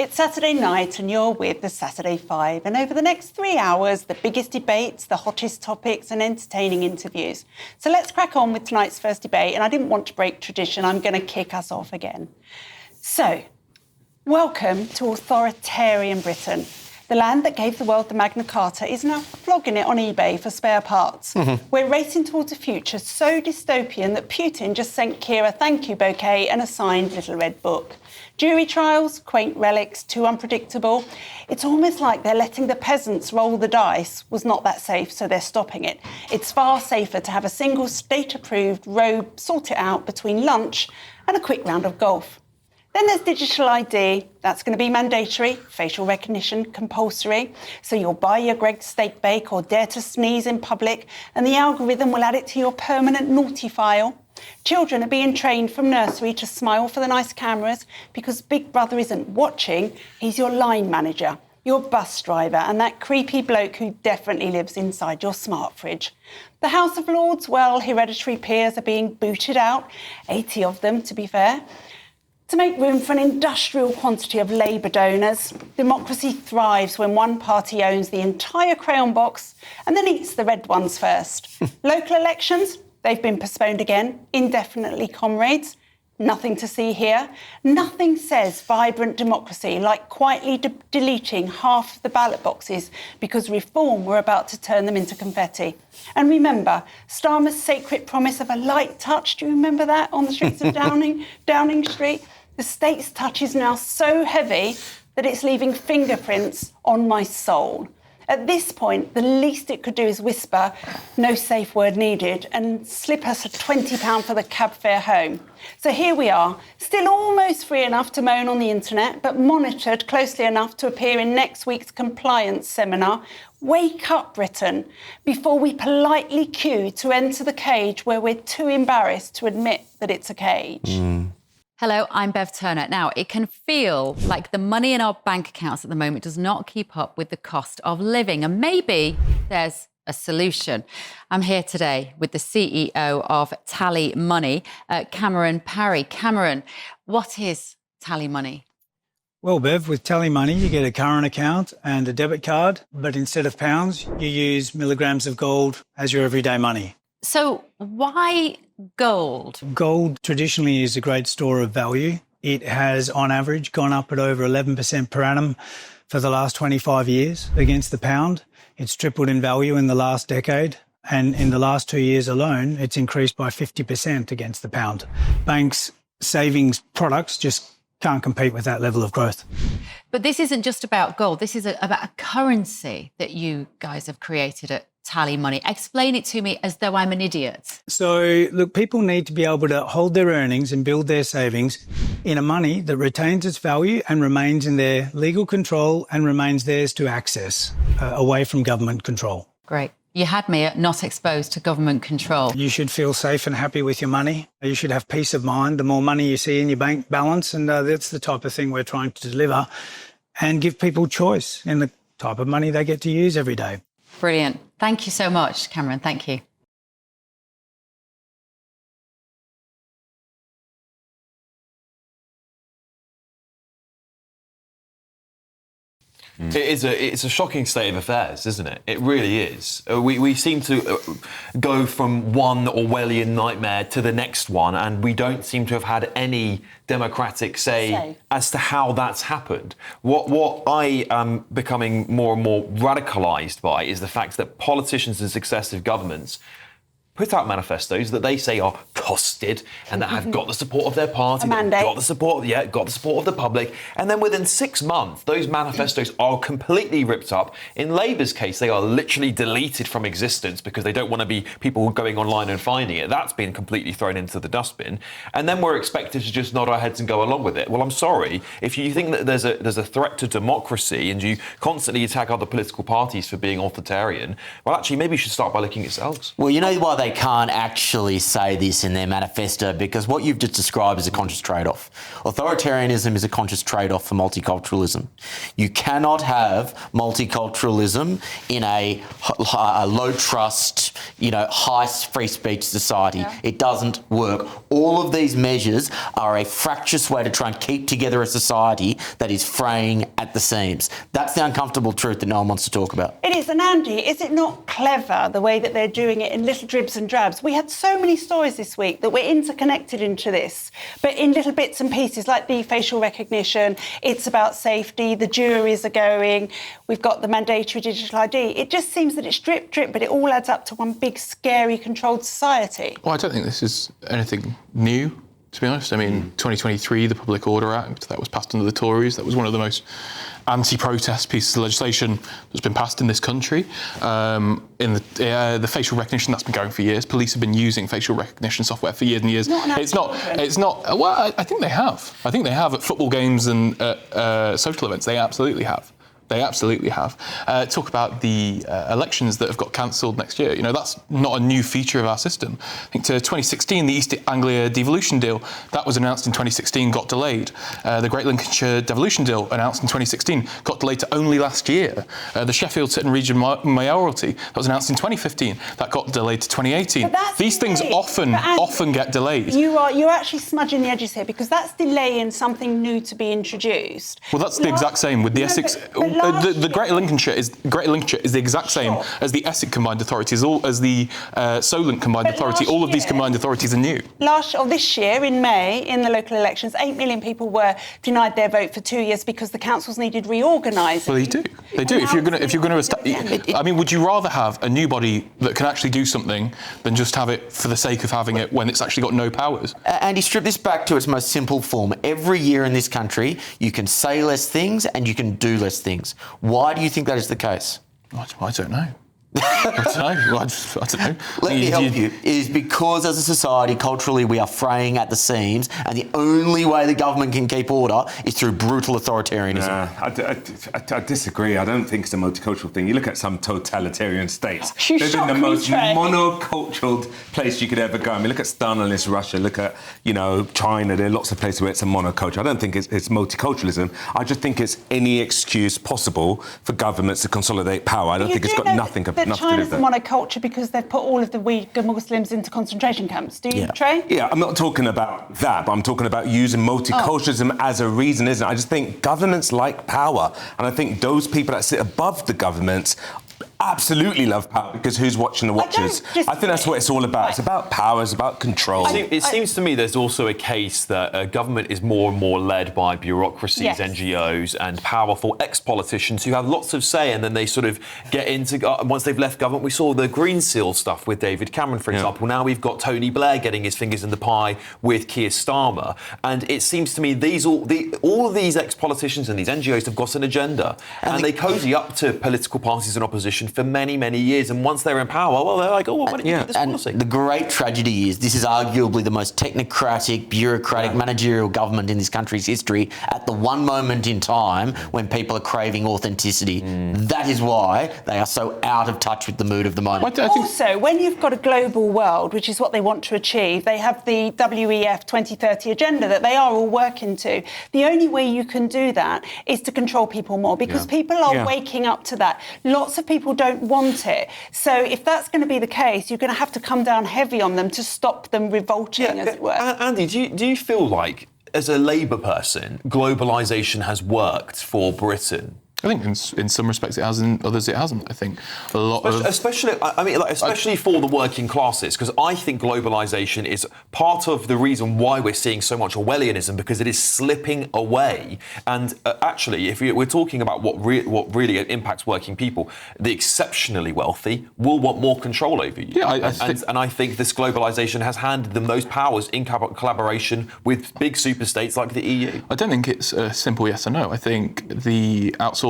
It's Saturday night and you're with the Saturday Five. And over the next 3 hours, the biggest debates, the hottest topics and entertaining interviews. So let's crack on with tonight's first debate. And I didn't want to break tradition. I'm going to kick us off again. So, welcome to Authoritarian Britain. The land that gave the world the Magna Carta is now flogging it on eBay for spare parts. We're racing towards a future so dystopian that Putin just sent Keir a thank you bouquet and a signed little red book. Jury trials, quaint relics, too unpredictable. It's almost like they're letting the peasants roll the dice was not that safe, so they're stopping it. It's far safer to have a single state-approved robe sort it out between lunch and a quick round of golf. Then there's digital ID. That's going to be mandatory, facial recognition compulsory. So you'll buy your Greggs steak bake or dare to sneeze in public, and the algorithm will add it to your permanent naughty file. Children are being trained from nursery to smile for the nice cameras because Big Brother isn't watching, he's your line manager, your bus driver, and that creepy bloke who definitely lives inside your smart fridge. The House of Lords, well, hereditary peers are being booted out, 80 of them, to be fair, to make room for an industrial quantity of Labour donors. Democracy thrives when one party owns the entire crayon box and then eats the red ones first. Local elections, they've been postponed again, indefinitely, comrades. Nothing to see here. Nothing says vibrant democracy like quietly deleting half of the ballot boxes because reform were about to turn them into confetti. And remember, Starmer's sacred promise of a light touch, do you remember that, on the streets of Downing Street? The state's touch is now so heavy that it's leaving fingerprints on my soul. At this point, the least it could do is whisper, no safe word needed, and slip us a £20 for the cab fare home. So here we are, still almost free enough to moan on the internet, but monitored closely enough to appear in next week's compliance seminar. Wake up, Britain, before we politely queue to enter the cage where we're too embarrassed to admit that it's a cage. Hello, I'm Bev Turner. Now, it can feel like the money in our bank accounts at the moment does not keep up with the cost of living, and maybe there's a solution. I'm here today with the CEO of TallyMoney, Cameron Parry. Cameron, what is TallyMoney? Well, Bev, with TallyMoney, you get a current account and a debit card, but instead of pounds, you use milligrams of gold as your everyday money. So why gold? Gold traditionally is a great store of value. It has, on average, gone up at over 11% per annum for the last 25 years against the pound. It's tripled in value in the last decade. And in the last 2 years alone, it's increased by 50% against the pound. Banks' savings products just can't compete with that level of growth. But this isn't just about gold. This is about a currency that you guys have created at TallyMoney. Explain it to me as though I'm an idiot. So, look, people need to be able to hold their earnings and build their savings in a money that retains its value and remains in their legal control and remains theirs to access, away from government control. Great. You had me at not exposed to government control. You should feel safe and happy with your money. You should have peace of mind the more money you see in your bank balance, and that's the type of thing we're trying to deliver and give people choice in the type of money they get to use every day. Brilliant. Thank you so much, Cameron. Thank you. It's a shocking state of affairs, isn't it? It really is. We seem to go from one Orwellian nightmare to the next one, and we don't seem to have had any democratic say as to how that's happened. What I am becoming more and more radicalised by is the fact that politicians and successive governments put out manifestos that they say are costed and that have got the support of their party, got the support of the public, and then within 6 months, those manifestos are completely ripped up. In Labour's case, they are literally deleted from existence because they don't want to be people going online and finding it. That's been completely thrown into the dustbin, and then we're expected to just nod our heads and go along with it. Well, I'm sorry, if you think that there's a threat to democracy and you constantly attack other political parties for being authoritarian, well, actually, maybe you should start by looking at yourselves. Well, you know why they they can't actually say this in their manifesto because what you've just described is a conscious trade-off. Authoritarianism is a conscious trade-off for multiculturalism. You cannot have multiculturalism in a low-trust, high free speech society. Yeah. It doesn't work. All of these measures are a fractious way to try and keep together a society that is fraying at the seams. That's the uncomfortable truth that no one wants to talk about. It is. And Andy, is it not clever the way that they're doing it in little dribs and drabs? We had so many stories this week that were interconnected into this, but in little bits and pieces, like the facial recognition, it's about safety, the juries are going, we've got the mandatory digital ID. It just seems that it's drip, drip, but it all adds up to one big, scary, controlled society. Well, I don't think this is anything new, to be honest. I mean, 2023, the Public Order Act, that was passed under the Tories. That was one of the most anti-protest pieces of legislation that's been passed in this country. In the facial recognition, that's been going for years. Police have been using facial recognition software for years and years. It's not. Well, I think they have. I think they have at football games and social events. They absolutely have. They absolutely have. Talk about the elections that have got cancelled next year. That's not a new feature of our system. I think to 2016, the East Anglia devolution deal, that was announced in 2016, got delayed. The Great Lincolnshire devolution deal, announced in 2016, got delayed to only last year. The Sheffield Sutton Region mayoralty, that was announced in 2015, that got delayed to 2018. These things often get delayed. You're actually smudging the edges here because that's delaying something new to be introduced. Well, that's the exact same with the Essex. The Greater Lincolnshire is the exact same as the Essex Combined Authorities, as the Solent Combined Authority. All of these combined authorities are new. This year, in May, in the local elections, 8 million people were denied their vote for 2 years because the councils needed reorganising. Well, they do. If you're going to, I mean, would you rather have a new body that can actually do something than just have it for the sake of having it when it's actually got no powers? Andy, strip this back to its most simple form. Every year in this country, you can say less things and you can do less things. Why do you think that is the case? I don't know. I don't know. Let me help you. It is because as a society, culturally, we are fraying at the seams, and the only way the government can keep order is through brutal authoritarianism. I disagree. I don't think it's a multicultural thing. You look at some totalitarian states. They've been the most monocultural place you could ever go. I mean, look at Stalinist Russia. Look at, China. There are lots of places where it's a monoculture. I don't think it's multiculturalism. I just think it's any excuse possible for governments to consolidate power. I don't think it's got nothing to China's a monoculture because they've put all of the Uyghur Muslims into concentration camps. Do you, Trey? Yeah, I'm not talking about that, but I'm talking about using multiculturalism as a reason, isn't it? I just think governments like power, and I think those people that sit above the governments absolutely love power because who's watching the watchers? I think that's what it's all about. It's about power, it's about control. It seems to me there's also a case that government is more and more led by bureaucracies, NGOs and powerful ex-politicians who have lots of say, and then they sort of get into, once they've left government, we saw the Green Seal stuff with David Cameron, for example. Now we've got Tony Blair getting his fingers in the pie with Keir Starmer. And it seems to me all of these ex-politicians and these NGOs have got an agenda, and they cozy up to political parties and opposition for many, many years. And once they're in power, well, they're like, why don't you do this policy? The great tragedy is this is arguably the most technocratic, bureaucratic, managerial government in this country's history at the one moment in time when people are craving authenticity. That is why they are so out of touch with the mood of the moment. Also, when you've got a global world, which is what they want to achieve, they have the WEF 2030 agenda that they are all working to. The only way you can do that is to control people more because people are waking up to that. Lots of people don't want it. So if that's going to be the case, you're going to have to come down heavy on them to stop them revolting, as it were. Andy, do you feel like, as a Labour person, globalisation has worked for Britain? I think in some respects it has, in others it hasn't. I think a lot especially for the working classes, because I think globalisation is part of the reason why we're seeing so much Orwellianism, because it is slipping away. And actually, if we're talking about what really impacts working people, the exceptionally wealthy will want more control over you. Yeah, and I think this globalisation has handed them those powers in collaboration with big super states like the EU. I don't think it's a simple yes or no. I think the outsourcing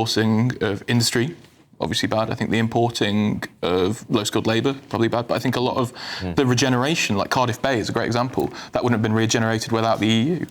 of industry obviously bad. I think the importing of low-skilled labour, probably bad. But I think a lot of the regeneration, like Cardiff Bay is a great example, that wouldn't have been regenerated without the EU.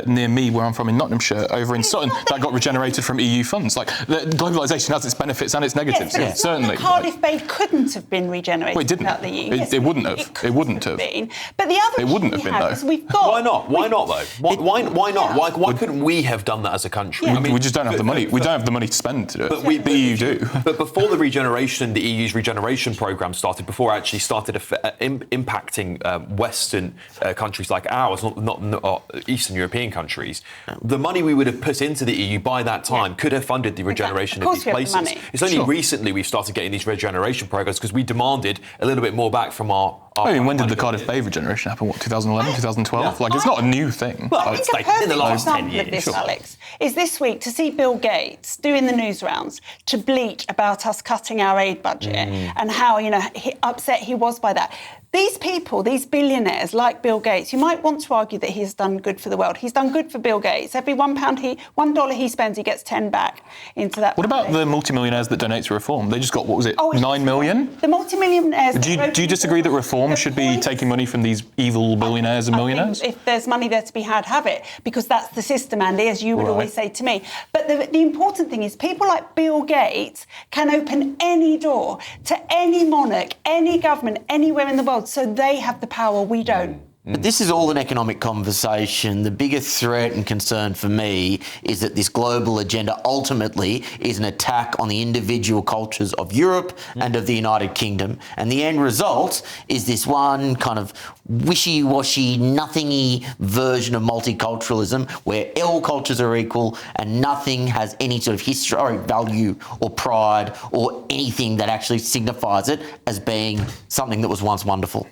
Near me, where I'm from in Nottinghamshire, over in Sutton, that got regenerated from EU funds. Like, globalisation has its benefits and its negatives, yes, but certainly. Cardiff Bay couldn't have been regenerated Well, it didn't. without the EU. It wouldn't have. It wouldn't have been. But the other It wouldn't have thing been, we though. is we've got... Why not? Why not, though? Why not? Why couldn't we have done that as a country? Yeah. I mean, we just don't have the money. We don't have the money to spend to do it. But The EU do. But before the EU's regeneration programme started, before it actually started impacting Western countries like ours, not Eastern European countries, the money we would have put into the EU by that time could have funded the regeneration of these places. It's only recently we've started getting these regeneration programmes because we demanded a little bit more back from our I mean, when did the Cardiff Bay regeneration happen? What, 2011, 2012? Yeah. Like, it's not a new thing. Well, I think a perfect in the last 10 example of years, this, Alex, is this week to see Bill Gates doing the news rounds to bleat about us cutting our aid budget and how, upset he was by that. These people, these billionaires like Bill Gates, you might want to argue that he has done good for the world. He's done good for Bill Gates. Every $1 he spends, he gets 10 back into that. What about the multimillionaires that donate to Reform? They just got, 9 million? The multimillionaires... Do you disagree that Reform should be taking money from these evil billionaires and millionaires? If there's money there to be had, have it, because that's the system, Andy, as you would always say to me. But the important thing is people like Bill Gates can open any door to any monarch, any government, anywhere in the world, so they have the power, we don't. But this is all an economic conversation. The biggest threat and concern for me is that this global agenda ultimately is an attack on the individual cultures of Europe and of the United Kingdom. And the end result is this one kind of wishy-washy, nothingy version of multiculturalism where all cultures are equal and nothing has any sort of historic value or pride or anything that actually signifies it as being something that was once wonderful.